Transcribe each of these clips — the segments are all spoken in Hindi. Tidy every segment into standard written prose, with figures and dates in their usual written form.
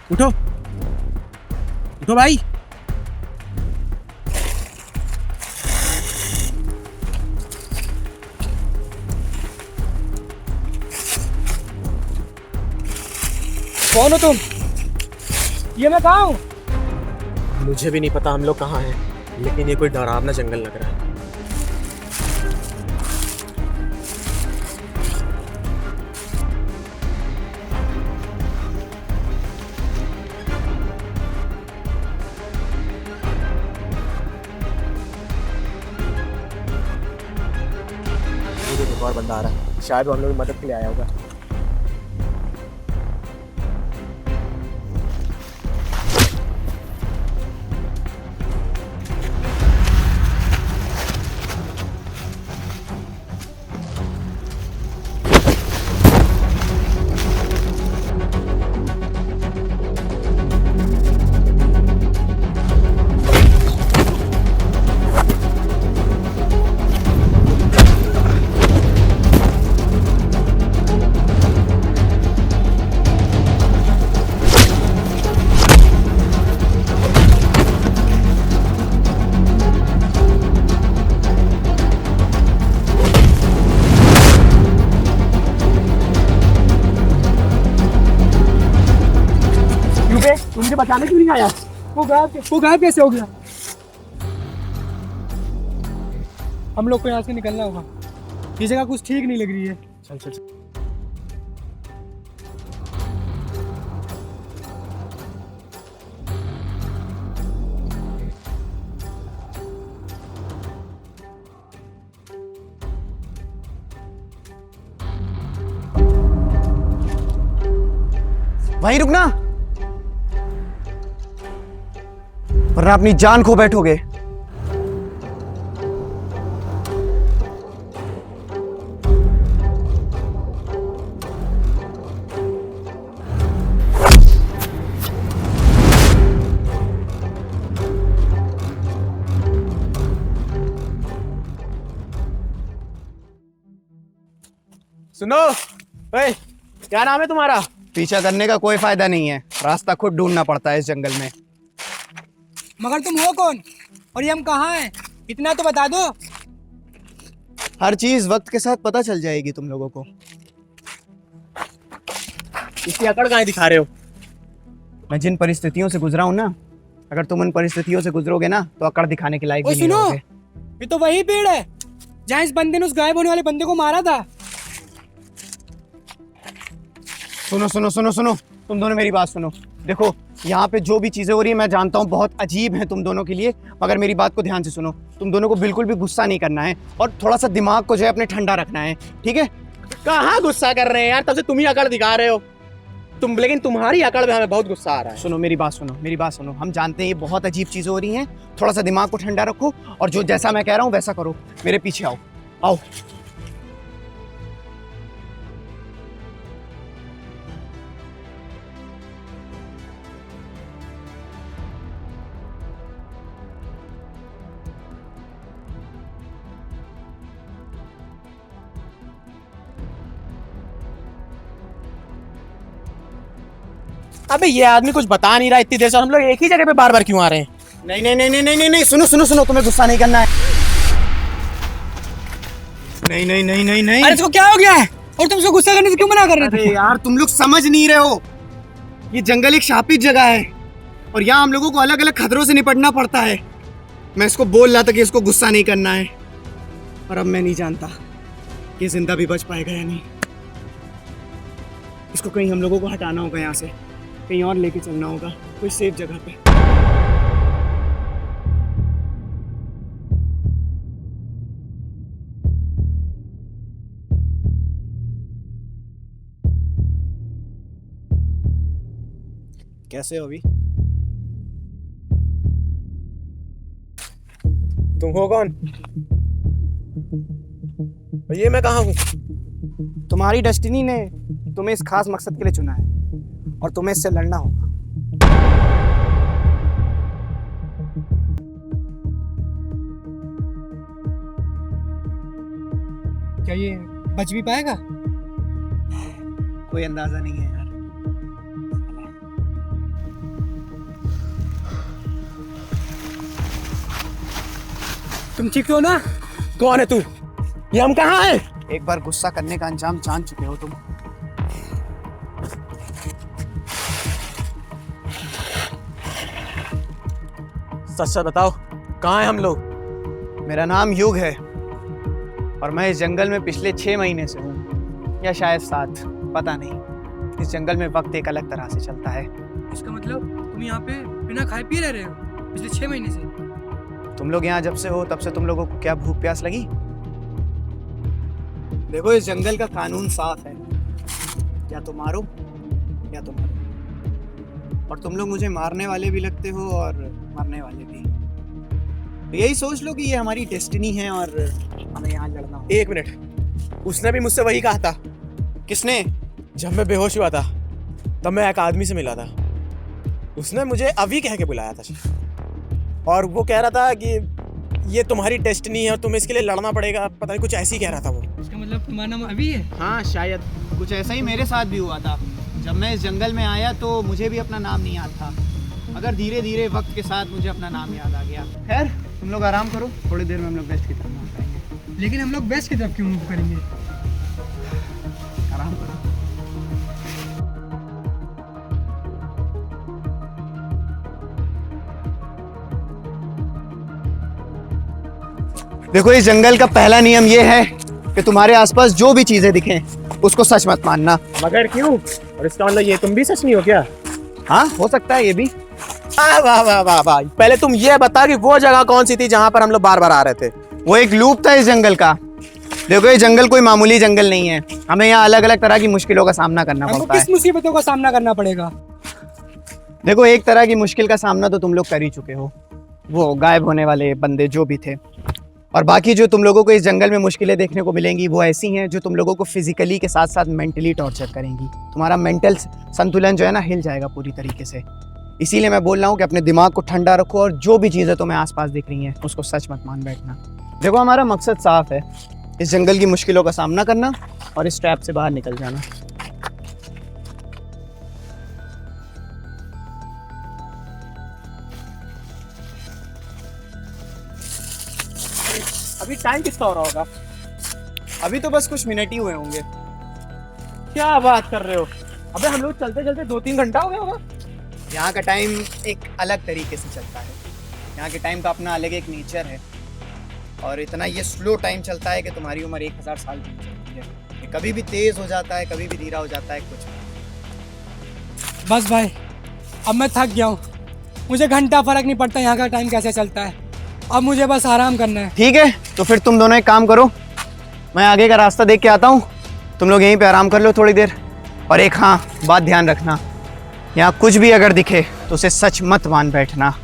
उठो उठो भाई। कौन हो तुम? ये मैं कहाँ हूँ? मुझे भी नहीं पता हम लोग कहाँ हैं, लेकिन ये कोई डरावना जंगल लग रहा है। मुझे एक और बंदा आ रहा है, शायद वो हम लोग की मदद के लिए आया होगा। तुम मुझे बचाने क्यों नहीं आया? वो गायब कैसे हो गया? हम लोग को यहाँ से निकलना होगा। ये जगह कुछ ठीक नहीं लग रही है। चल चल चल। वहीं रुकना, वरना अपनी जान खो बैठोगे। सुनो, ओए, क्या नाम है तुम्हारा? पीछा करने का कोई फायदा नहीं है, रास्ता खुद ढूंढना पड़ता है इस जंगल में। मगर तुम हो कौन और ये हम कहाँ हैं? इतना तो बता दो। हर चीज वक्त के साथ पता चल जाएगी तुम लोगों को। इसकी अकड़ कहाँ दिखा रहे हो? मैं जिन परिस्थितियों से गुजरा हूं ना, अगर तुम उन परिस्थितियों से गुजरोगे ना तो अकड़ दिखाने के लायक भी नहीं सुनो, रहोगे। ये तो वही पेड़ है जहाँ इस बंदे ने उस गायब होने वाले बंदे को मारा था। सुनो सुनो सुनो सुनो, तुम दोनों मेरी बात सुनो। देखो, यहाँ पे जो भी चीजें हो रही है मैं जानता हूँ बहुत अजीब है तुम दोनों के लिए, मगर मेरी बात को ध्यान से सुनो। तुम दोनों को बिल्कुल भी गुस्सा नहीं करना है और थोड़ा सा दिमाग को जो है अपने ठंडा रखना है, ठीक है? कहाँ गुस्सा कर रहे हैं यार, तब से तुम ही अकड़ दिखा रहे हो। लेकिन तुम्हारी अकड़ में हमें बहुत गुस्सा आ रहा है। सुनो मेरी बात सुनो, मेरी बात सुनो। हम जानते हैं ये बहुत अजीब चीजें हो रही हैं, थोड़ा सा दिमाग को ठंडा रखो और जो जैसा मैं कह रहा हूँ वैसा करो। मेरे पीछे आओ, आओ। अबे ये आदमी कुछ बता नहीं रहा इतनी देर से, हम लोग एक ही जगह पे बार बार क्यों आ रहे हैं? नहीं नहीं नहीं नहीं नहीं नहीं नहीं, सुनो सुनो सुनो, तुम्हें गुस्सा नहीं करना है। नहीं नहीं नहीं नहीं नहीं। अरे इसको क्या हो गया है और तुम इसको गुस्सा करने से क्यों मना कर रहे थे? अरे यार तुम लोग समझ नहीं रहे हो, ये जंगल एक शापित जगह है और यहाँ हम लोगों को अलग अलग खतरों से निपटना पड़ता है। मैं इसको बोल रहा था कि इसको गुस्सा नहीं करना है, और अब मैं नहीं जानता कि जिंदा भी बच पाएगा या नहीं। इसको कहीं हम लोगों को हटाना होगा यहाँ से, कहीं और लेके चलना होगा कोई सेफ जगह पे। कैसे हो अभी? तुम हो कौन? ये मैं कहाँ हूँ? तुम्हारी डेस्टिनी ने तुम्हें इस खास मकसद के लिए चुना है और तुम्हें इससे लड़ना होगा। क्या ये बच भी पाएगा? कोई अंदाजा नहीं है यार। तुम ठीक हो ना? कौन है तू? ये हम कहाँ हैं? एक बार गुस्सा करने का अंजाम जान चुके हो तुम। सच सच बताओ, कहाँ हैं हम लोग? मेरा नाम युग है और मैं इस जंगल में पिछले 6 महीने से हूँ, या शायद 7, पता नहीं। इस जंगल में वक्त एक अलग तरह से चलता है। इसका मतलब तुम यहाँ पे बिना खाए पिए रह रहे हो पिछले 6 महीने से? तुम लोग यहाँ जब से हो तब से तुम लोगों को क्या भूख प्यास लगी? देखो, इस जंगल का कानून साफ है, या तो मारो या तो मरो। और तुम लोग मुझे मारने वाले भी लगते हो और मरने वाले भी। तो यही सोच लो कि ये हमारी डेस्टिनी है और हमें यहाँ लड़ना होगा। 1 मिनट, उसने भी मुझसे वही कहा था। किसने? जब मैं बेहोश हुआ था तब मैं एक आदमी से मिला था। उसने मुझे अभी कह के बुलाया था और वो कह रहा था कि ये तुम्हारी डेस्टिनी है और तुम्हें इसके लिए लड़ना पड़ेगा, पता नहीं कुछ ऐसी कह रहा था वो। इसका मतलब तुम्हारा नाम अभी है? हाँ, शायद कुछ ऐसा ही मेरे साथ भी हुआ था। जब मैं इस जंगल में आया तो मुझे भी अपना नाम नहीं याद था, मगर धीरे धीरे वक्त के साथ मुझे अपना नाम याद आ गया। खैर, तुम लोग आराम करो, थोड़ी देर में हम लोग वेस्ट की तरफ मूव करेंगे। लेकिन हम लोग वेस्ट की तरफ क्यों मूव करेंगे? आराम करो। देखो, इस जंगल का पहला नियम ये है कि तुम्हारे आसपास जो भी चीजें दिखें उसको सच मत मानना। मगर क्यों? और इसका मतलब ये तुम भी सच नहीं हो क्या? हाँ, हो सकता है ये भी। वाह वाह वाह वाह वाह, पहले तुम ये बता कि वो जगह कौन सी थी जहाँ पर हम लोग बार बार आ रहे थे? वो एक लूप था इस जंगल का। देखो, ये जंगल कोई मामूली जंगल नहीं है। हमें यहाँ अलग अलग तरह की मुश्किलों का सामना करना हमको पड़ता है। किस मुसीबतों का सामना करना पड़ेगा? देखो, एक तरह की मुश्किल का सामना तो तुम लोग कर ही चुके हो, वो गायब होने वाले बंदे जो भी थे। और बाकी जो तुम लोगों को इस जंगल में मुश्किलें देखने को मिलेंगी वो ऐसी हैं जो तुम लोगों को फिजिकली के साथ साथ मेंटली टॉर्चर करेंगी। तुम्हारा मेंटल संतुलन जो है ना, हिल जाएगा पूरी तरीके से। इसीलिए मैं बोल रहा हूँ कि अपने दिमाग को ठंडा रखो और जो भी चीज़ें तुम्हें आसपास दिख रही हैं उसको सच मत मान बैठना। देखो, हमारा मकसद साफ है, इस जंगल की मुश्किलों का सामना करना और इस ट्रैप से बाहर निकल जाना। अभी टाइम कितना हो रहा होगा? अभी तो बस कुछ मिनट ही हुए होंगे। क्या बात कर रहे हो? अबे हम लोग चलते चलते 2-3 घंटा हो गया होगा। यहाँ का टाइम एक अलग तरीके से चलता है। यहाँ के टाइम का अपना अलग एक नेचर है और इतना ये स्लो टाइम चलता है कि तुम्हारी उम्र 1000 साल की हो सकती है। ये कभी भी तेज हो जाता है, कभी भी धीरा हो जाता है, कुछ। बस भाई, अब मैं थक गया हूँ। मुझे घंटा फर्क नहीं पड़ता यहाँ का टाइम कैसे चलता है। अब मुझे बस आराम करना है। ठीक है, तो फिर तुम दोनों एक काम करो, मैं आगे का रास्ता देख के आता हूँ, तुम लोग यहीं पे आराम कर लो थोड़ी देर। और एक हाँ बात ध्यान रखना, यहाँ कुछ भी अगर दिखे तो उसे सच मत मान बैठना।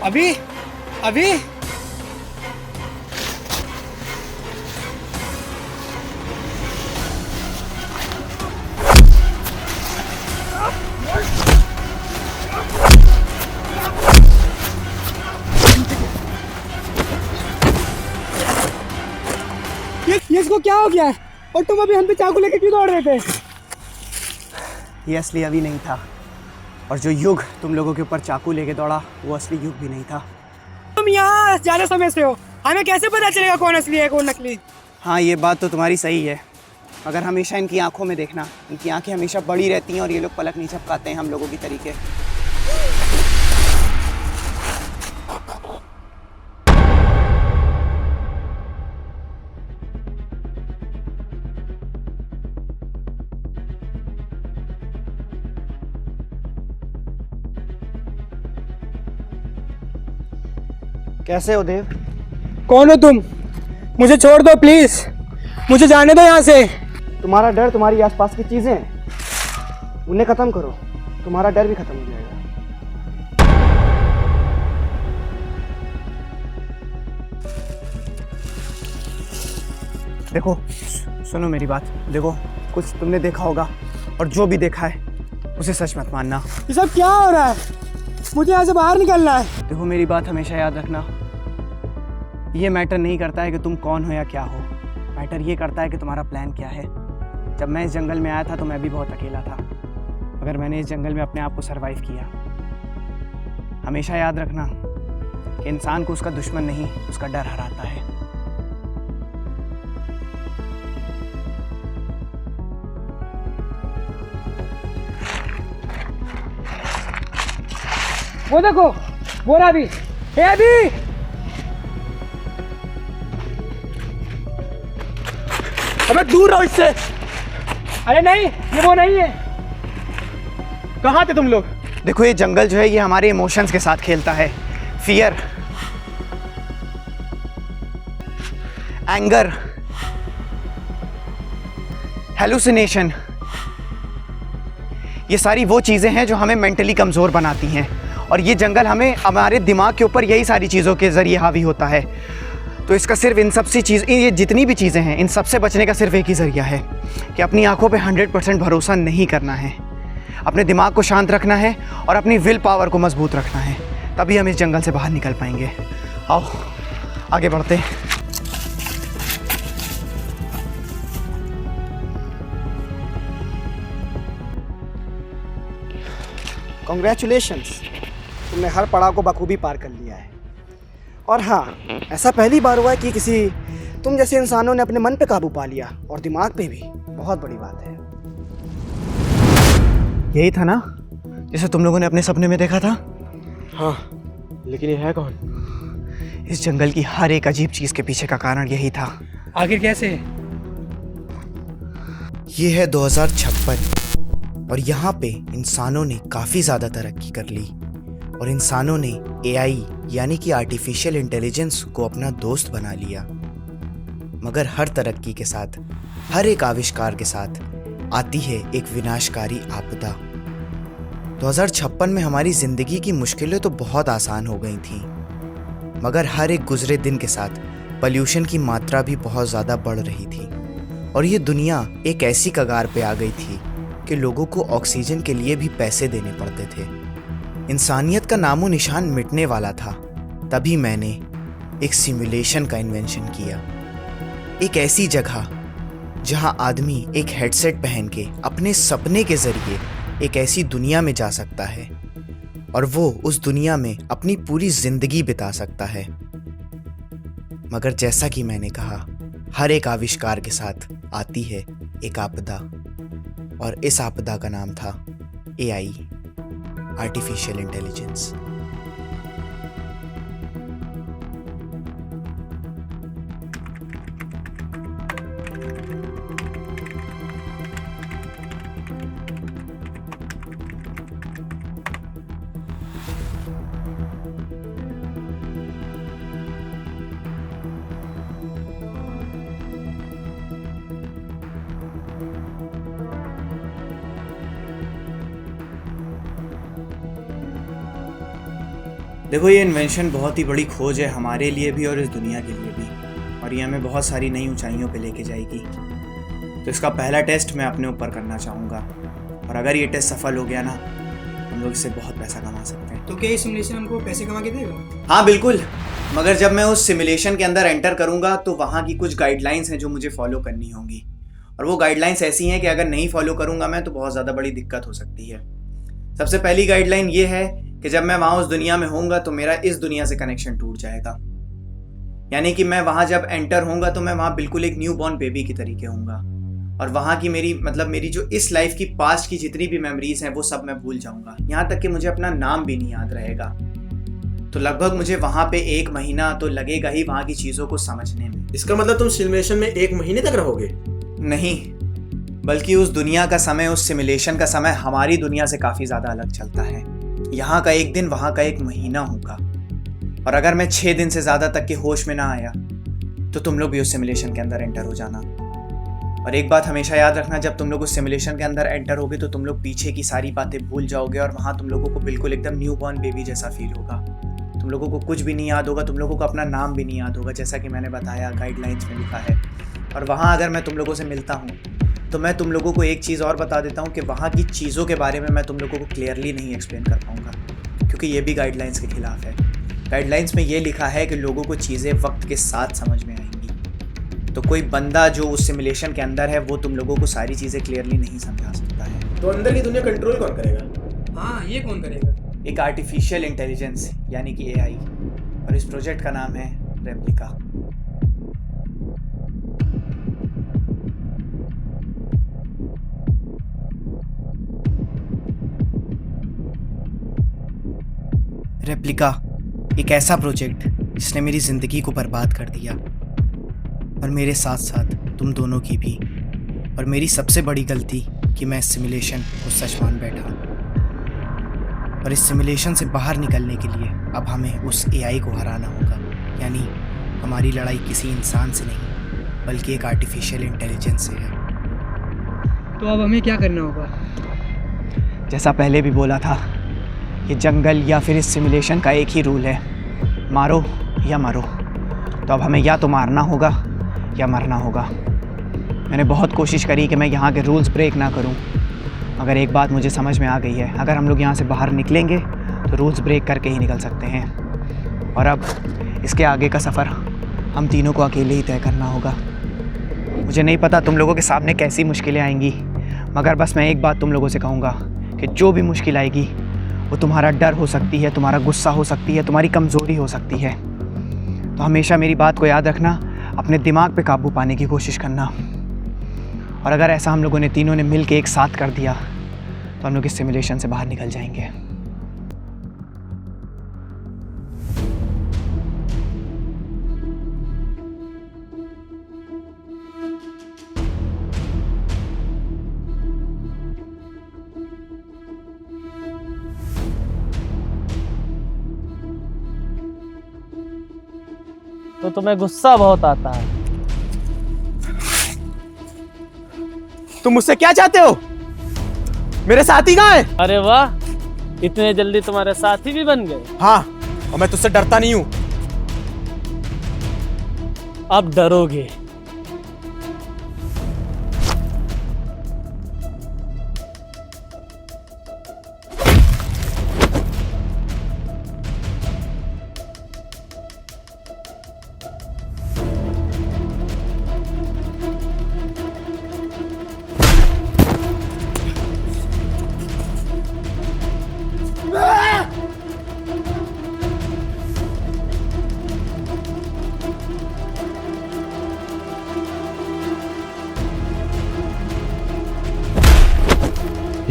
अभी अभी ये इसको क्या हो गया है? और तुम अभी हम पे चाकू लेके क्यों दौड़ रहे थे? ये असली अभी नहीं था, और जो युग तुम लोगों के ऊपर चाकू लेके दौड़ा वो असली युग भी नहीं था। तुम यहाँ ज्यादा समय से हो, हमें कैसे पता चलेगा कौन असली है कौन नकली? हाँ, ये बात तो तुम्हारी सही है, मगर हमेशा इनकी आंखों में देखना, इनकी आंखें हमेशा बड़ी रहती हैं और ये लोग पलक नहीं झपकाते हैं हम लोगों की तरीके। कैसे हो देव? कौन हो तुम? मुझे छोड़ दो प्लीज, मुझे जाने दो यहाँ से। तुम्हारा डर तुम्हारी आसपास की चीजें हैं, उन्हें खत्म करो, तुम्हारा डर भी खत्म हो जाएगा। देखो, सुनो मेरी बात, देखो कुछ तुमने देखा होगा और जो भी देखा है उसे सच मत मानना। ये सब क्या हो रहा है? मुझे यहाँ से बाहर निकलना है। देखो मेरी बात हमेशा याद रखना, ये मैटर नहीं करता है कि तुम कौन हो या क्या हो, मैटर ये करता है कि तुम्हारा प्लान क्या है। जब मैं इस जंगल में आया था तो मैं भी बहुत अकेला था, मगर मैंने इस जंगल में अपने आप को सरवाइव किया। हमेशा याद रखना कि इंसान को उसका दुश्मन नहीं, उसका डर हराता है। वो देखो, वो रहा अभी। हे अभी, अबे दूर रहो इससे। अरे नहीं, ये वो नहीं है। कहाँ थे तुम लोग? देखो ये जंगल जो है ये हमारे इमोशंस के साथ खेलता है। फियर, एंगर, हेलुसिनेशन, ये सारी वो चीज़ें हैं जो हमें मेंटली कमज़ोर बनाती हैं, और ये जंगल हमें हमारे दिमाग के ऊपर यही सारी चीज़ों के ज़रिए हावी होता है। तो इसका सिर्फ इन सब सी चीज़, ये जितनी भी चीज़ें हैं, इन सब से बचने का सिर्फ एक ही ज़रिया है कि अपनी आंखों पे 100% भरोसा नहीं करना है, अपने दिमाग को शांत रखना है और अपनी विल पावर को मजबूत रखना है, तभी हम इस जंगल से बाहर निकल पाएंगे। आओ आगे बढ़ते हैं। कॉन्ग्रेचुलेशंस, तुमने हर पड़ाव को बखूबी पार कर लिया है। और हाँ, ऐसा पहली बार हुआ है कि किसी तुम जैसे इंसानों ने अपने मन पे काबू पा लिया, और दिमाग पे भी। बहुत बड़ी बात है। यही था ना जिसे तुम लोगों ने अपने सपने में देखा था? हाँ, लेकिन ये है कौन? इस जंगल की हर एक अजीब चीज के पीछे का कारण यही था। आखिर कैसे? ये है 2056 और यहाँ पे इंसानों ने काफ़ी ज़्यादा तरक्की कर ली और इंसानों ने AI यानी कि आर्टिफिशियल इंटेलिजेंस को अपना दोस्त बना लिया। मगर हर तरक्की के साथ, हर एक आविष्कार के साथ आती है एक विनाशकारी आपदा। 2056 में हमारी ज़िंदगी की मुश्किलें तो बहुत आसान हो गई थीं, मगर हर एक गुजरे दिन के साथ पॉल्यूशन की मात्रा भी बहुत ज़्यादा बढ़ रही थी और ये दुनिया एक ऐसी कगार पे आ गई थी कि लोगों को ऑक्सीजन के लिए भी पैसे देने पड़ते थे। इंसानियत का नामो निशान मिटने वाला था। तभी मैंने एक सिमुलेशन का इन्वेंशन किया, एक ऐसी जगह जहां आदमी एक हेडसेट पहन के अपने सपने के जरिए एक ऐसी दुनिया में जा सकता है और वो उस दुनिया में अपनी पूरी जिंदगी बिता सकता है। मगर जैसा कि मैंने कहा, हर एक आविष्कार के साथ आती है एक आपदा, और इस आपदा का नाम था AI, आर्टिफिशियल इंटेलिजेंस। देखो ये इन्वेंशन बहुत ही बड़ी खोज है हमारे लिए भी और इस दुनिया के लिए भी, और ये हमें बहुत सारी नई ऊंचाइयों पे लेके जाएगी। तो इसका पहला टेस्ट मैं अपने ऊपर करना चाहूँगा, और अगर ये टेस्ट सफल हो गया ना, हम लोग इससे बहुत पैसा कमा सकते हैं। तो क्या ये सिमुलेशन हमको पैसे कमा के देगा? हाँ बिल्कुल, मगर जब मैं उस सिमुलेशन के अंदर एंटर करूँगा तो वहाँ की कुछ गाइडलाइंस हैं जो मुझे फॉलो करनी होंगी, और वो गाइडलाइंस ऐसी हैं कि अगर नहीं फॉलो करूँगा मैं तो बहुत ज़्यादा बड़ी दिक्कत हो सकती है। सबसे पहली गाइडलाइन ये है कि जब मैं वहाँ उस दुनिया में होऊंगा तो मेरा इस दुनिया से कनेक्शन टूट जाएगा। यानी कि मैं वहाँ जब एंटर होऊंगा तो मैं वहाँ बिल्कुल एक न्यू बॉर्न बेबी की तरीके होऊंगा, और वहाँ की मेरी जो इस लाइफ की पास्ट की जितनी भी मेमोरीज हैं वो सब मैं भूल जाऊंगा। यहाँ तक कि मुझे अपना नाम भी नहीं याद रहेगा। तो लगभग मुझे वहाँ पे 1 महीना तो लगेगा ही वहाँ की चीज़ों को समझने में। इसका मतलब तुम सिमुलेशन में 1 महीने तक रहोगे? नहीं, बल्कि उस दुनिया का समय, उस सिमुलेशन का समय हमारी दुनिया से काफ़ी ज़्यादा अलग चलता है। यहाँ का 1 दिन वहाँ का 1 महीना होगा। और अगर मैं 6 दिन से ज़्यादा तक के होश में ना आया तो तुम लोग भी उस सिमुलेशन के अंदर एंटर हो जाना। और एक बात हमेशा याद रखना, जब तुम लोग उस सिमुलेशन के अंदर एंटर होगे तो तुम लोग पीछे की सारी बातें भूल जाओगे और वहाँ तुम लोगों को बिल्कुल एकदम न्यू बॉर्न बेबी जैसा फील होगा। तुम लोगों को कुछ भी नहीं याद होगा, तुम लोगों को अपना नाम भी नहीं याद होगा, जैसा कि मैंने बताया गाइडलाइंस में लिखा है। और वहाँ अगर मैं तुम लोगों से मिलता हूँ तो मैं तुम लोगों को एक चीज़ और बता देता हूँ कि वहाँ की चीज़ों के बारे में मैं तुम लोगों को क्लियरली नहीं एक्सप्लेन कर पाऊँगा, क्योंकि ये भी गाइडलाइंस के खिलाफ है। गाइडलाइंस में ये लिखा है कि लोगों को चीज़ें वक्त के साथ समझ में आएंगी। तो कोई बंदा जो उस सिमुलेशन के अंदर है वो तुम लोगों को सारी चीज़ें क्लियरली नहीं समझा सकता है। तो अंदर की दुनिया कंट्रोल कौन करेगा? हाँ, ये कौन करेगा? एक आर्टिफिशियल इंटेलिजेंस यानी कि एआई, और इस प्रोजेक्ट का नाम है रेप्लिका। रेप्लिका एक ऐसा प्रोजेक्ट जिसने मेरी ज़िंदगी को बर्बाद कर दिया, और मेरे साथ साथ तुम दोनों की भी। और मेरी सबसे बड़ी गलती कि मैं इस सिमुलेशन को सच मान बैठा। और इस सिमुलेशन से बाहर निकलने के लिए अब हमें उस एआई को हराना होगा, यानी हमारी लड़ाई किसी इंसान से नहीं बल्कि एक आर्टिफिशियल इंटेलिजेंस से है। तो अब हमें क्या करना होगा? जैसा पहले भी बोला था, ये जंगल या फिर इस सिमुलेशन का एक ही रूल है, मारो या मरो। तो अब हमें या तो मारना होगा या मरना होगा। मैंने बहुत कोशिश करी कि मैं यहाँ के रूल्स ब्रेक ना करूँ, मगर एक बात मुझे समझ में आ गई है, अगर हम लोग यहाँ से बाहर निकलेंगे तो रूल्स ब्रेक करके ही निकल सकते हैं। और अब इसके आगे का सफ़र हम तीनों को अकेले ही तय करना होगा। मुझे नहीं पता तुम लोगों के सामने कैसी मुश्किलें आएंगी, मगर बस मैं एक बात तुम लोगों से कहूँगा कि जो भी मुश्किल आएगी वो तुम्हारा डर हो सकती है, तुम्हारा गुस्सा हो सकती है, तुम्हारी कमज़ोरी हो सकती है। तो हमेशा मेरी बात को याद रखना, अपने दिमाग पे काबू पाने की कोशिश करना। और अगर ऐसा हम लोगों ने तीनों ने मिल के एक साथ कर दिया तो हम लोग इस सिमुलेशन से बाहर निकल जाएंगे। तो तुम्हें गुस्सा बहुत आता है। तुम मुझसे क्या चाहते हो? मेरे साथी कहाँ है? अरे वाह, इतने जल्दी तुम्हारे साथी भी बन गए। हाँ, और मैं तुझसे डरता नहीं हूं। अब डरोगे।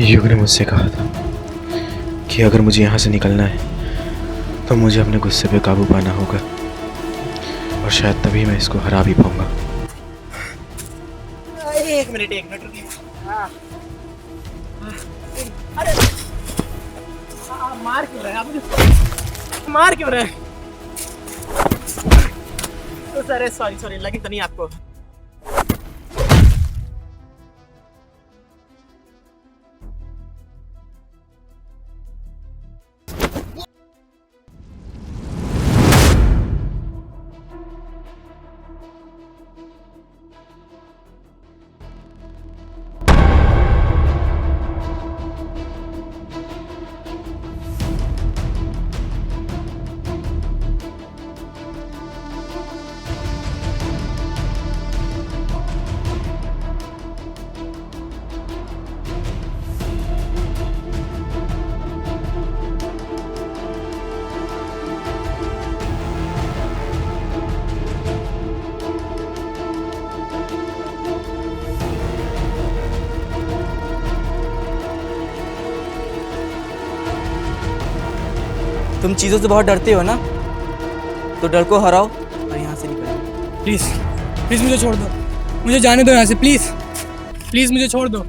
युग ने मुझसे कहा था कि अगर मुझे यहाँ से निकलना है तो मुझे अपने गुस्से पे काबू पाना होगा, और शायद तभी मैं इसको हरा भी पाऊंगा। एक मिनट रुकिए। हाँ। अरे मार क्यों रहे हैं आप मुझे? मार क्यों रहे हैं? तो सर सॉरी लगी तो नहीं आपको? तुम चीज़ों से बहुत डरते हो ना, तो डर को हराओ और यहाँ से निकलो। प्लीज़ मुझे छोड़ दो, मुझे जाने दो यहाँ से। प्लीज़ मुझे छोड़ दो।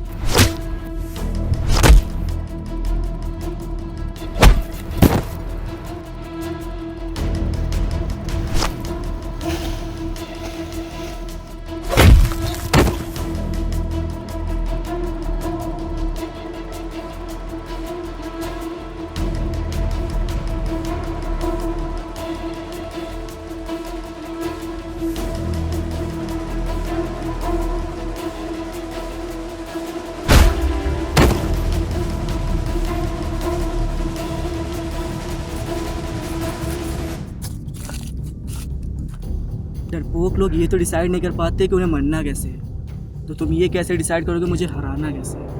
लोग ये तो डिसाइड नहीं कर पाते कि उन्हें मरना कैसे है, तो तुम ये कैसे डिसाइड करोगे मुझे हराना कैसे है?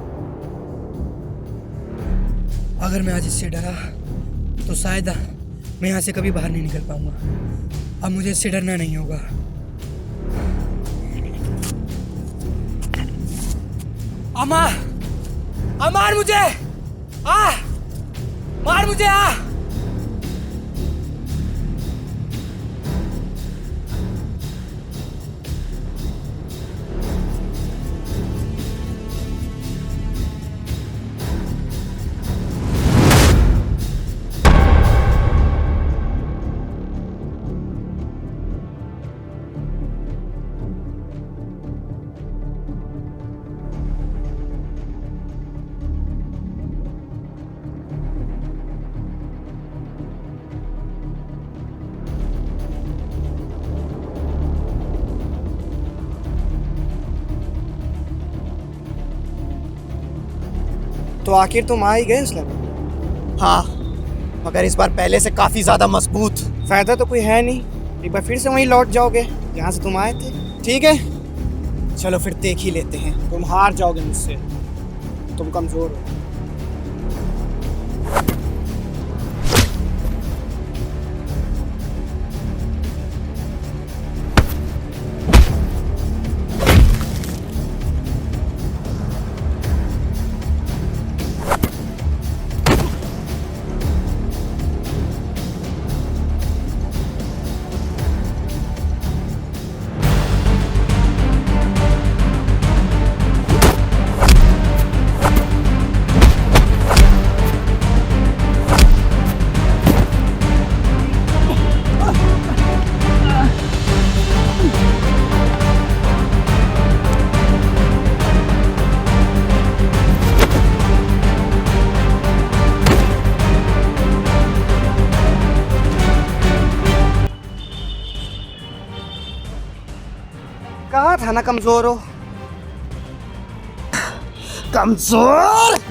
अगर मैं आज इससे डरा तो शायद मैं यहाँ से कभी बाहर नहीं निकल पाऊंगा। अब मुझे इससे डरना नहीं होगा। अम्मा, मार मुझे, मार मुझे, तो आखिर तुम आ ही गए उस लैब? हाँ, मगर इस बार पहले से काफ़ी ज़्यादा मजबूत। फायदा तो कोई है नहीं, एक बार फिर से वहीं लौट जाओगे जहाँ से तुम आए थे। ठीक है, चलो फिर देख ही लेते हैं। तुम हार जाओगे मुझसे, तुम कमज़ोर हो। कहा था ना कमजोर हो, कमजोर।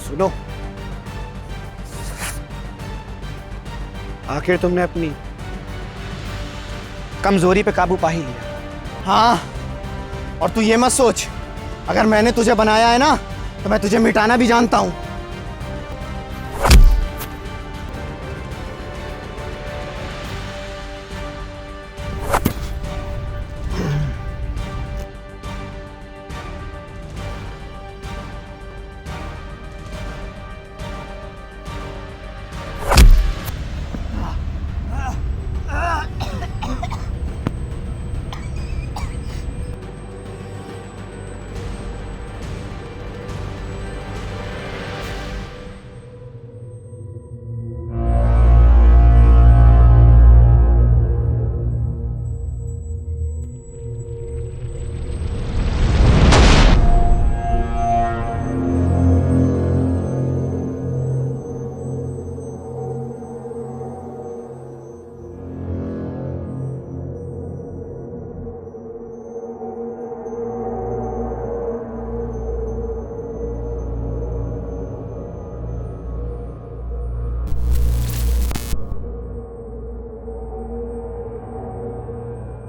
सुनो, आखिर तुमने अपनी कमजोरी पे काबू पा ही लिया। हाँ, और तू ये मत सोच, अगर मैंने तुझे बनाया है ना तो मैं तुझे मिटाना भी जानता हूं।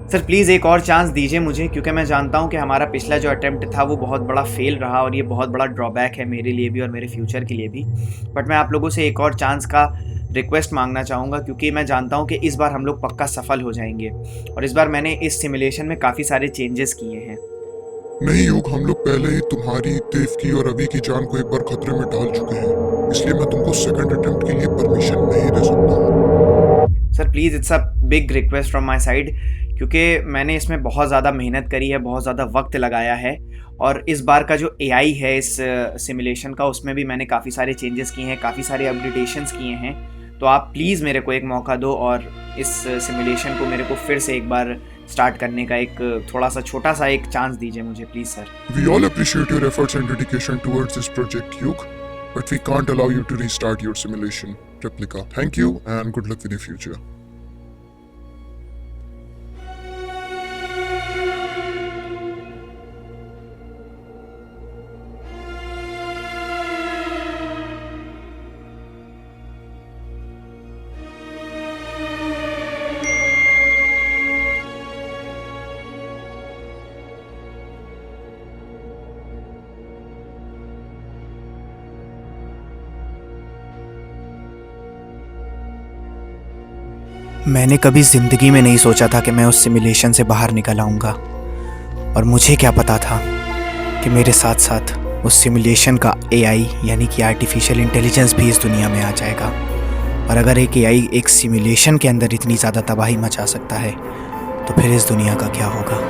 सर प्लीज़ एक और चांस दीजिए मुझे, क्योंकि मैं जानता हूँ कि हमारा पिछला जो अटेम्प्ट था वो बहुत बड़ा फेल रहा और ये बहुत बड़ा ड्रॉबैक है मेरे लिए भी और मेरे फ्यूचर के लिए भी। बट मैं आप लोगों से एक और चांस का रिक्वेस्ट मांगना चाहूँगा, क्योंकि मैं जानता हूँ कि इस बार हम लोग पक्का सफल हो जाएंगे। और इस बार मैंने इस सिमुलेशन में काफ़ी सारे चेंजेस किए हैं। नहीं युग, हम लोग पहले ही तुम्हारी, देव की और अभी की जान को एक बार खतरे में डाल चुके हैं, इसलिए मैं तुमको सेकंड अटेम्प्ट के लिए परमिशन नहीं दे सकता। Sir please, it's a big request from my side, क्योंकि मैंने इसमें बहुत ज़्यादा मेहनत करी है, बहुत ज़्यादा वक्त लगाया है। और इस बार का जो AI है इस सिमुलेशन का, उसमें भी मैंने काफ़ी सारे चेंजेस किए हैं, काफ़ी सारे अपडेटेशंस किए हैं। तो आप प्लीज़ मेरे को एक मौका दो और इस सिमुलेशन को मेरे को फिर से एक बार स्टार्ट करने का एक थोड़ा सा छोटा सा एक चांस दीजिए मुझे, please sir. We all appreciate your efforts and dedication towards this project, युग, but we can't allow you to restart your simulation, Replica. Thank you and good luck in the future. मैंने कभी ज़िंदगी में नहीं सोचा था कि मैं उस सिमुलेशन से बाहर निकल आऊँगा, और मुझे क्या पता था कि मेरे साथ साथ उस सिमुलेशन का एआई यानी कि आर्टिफिशियल इंटेलिजेंस भी इस दुनिया में आ जाएगा। और अगर एक एआई एक सिमुलेशन के अंदर इतनी ज़्यादा तबाही मचा सकता है तो फिर इस दुनिया का क्या होगा।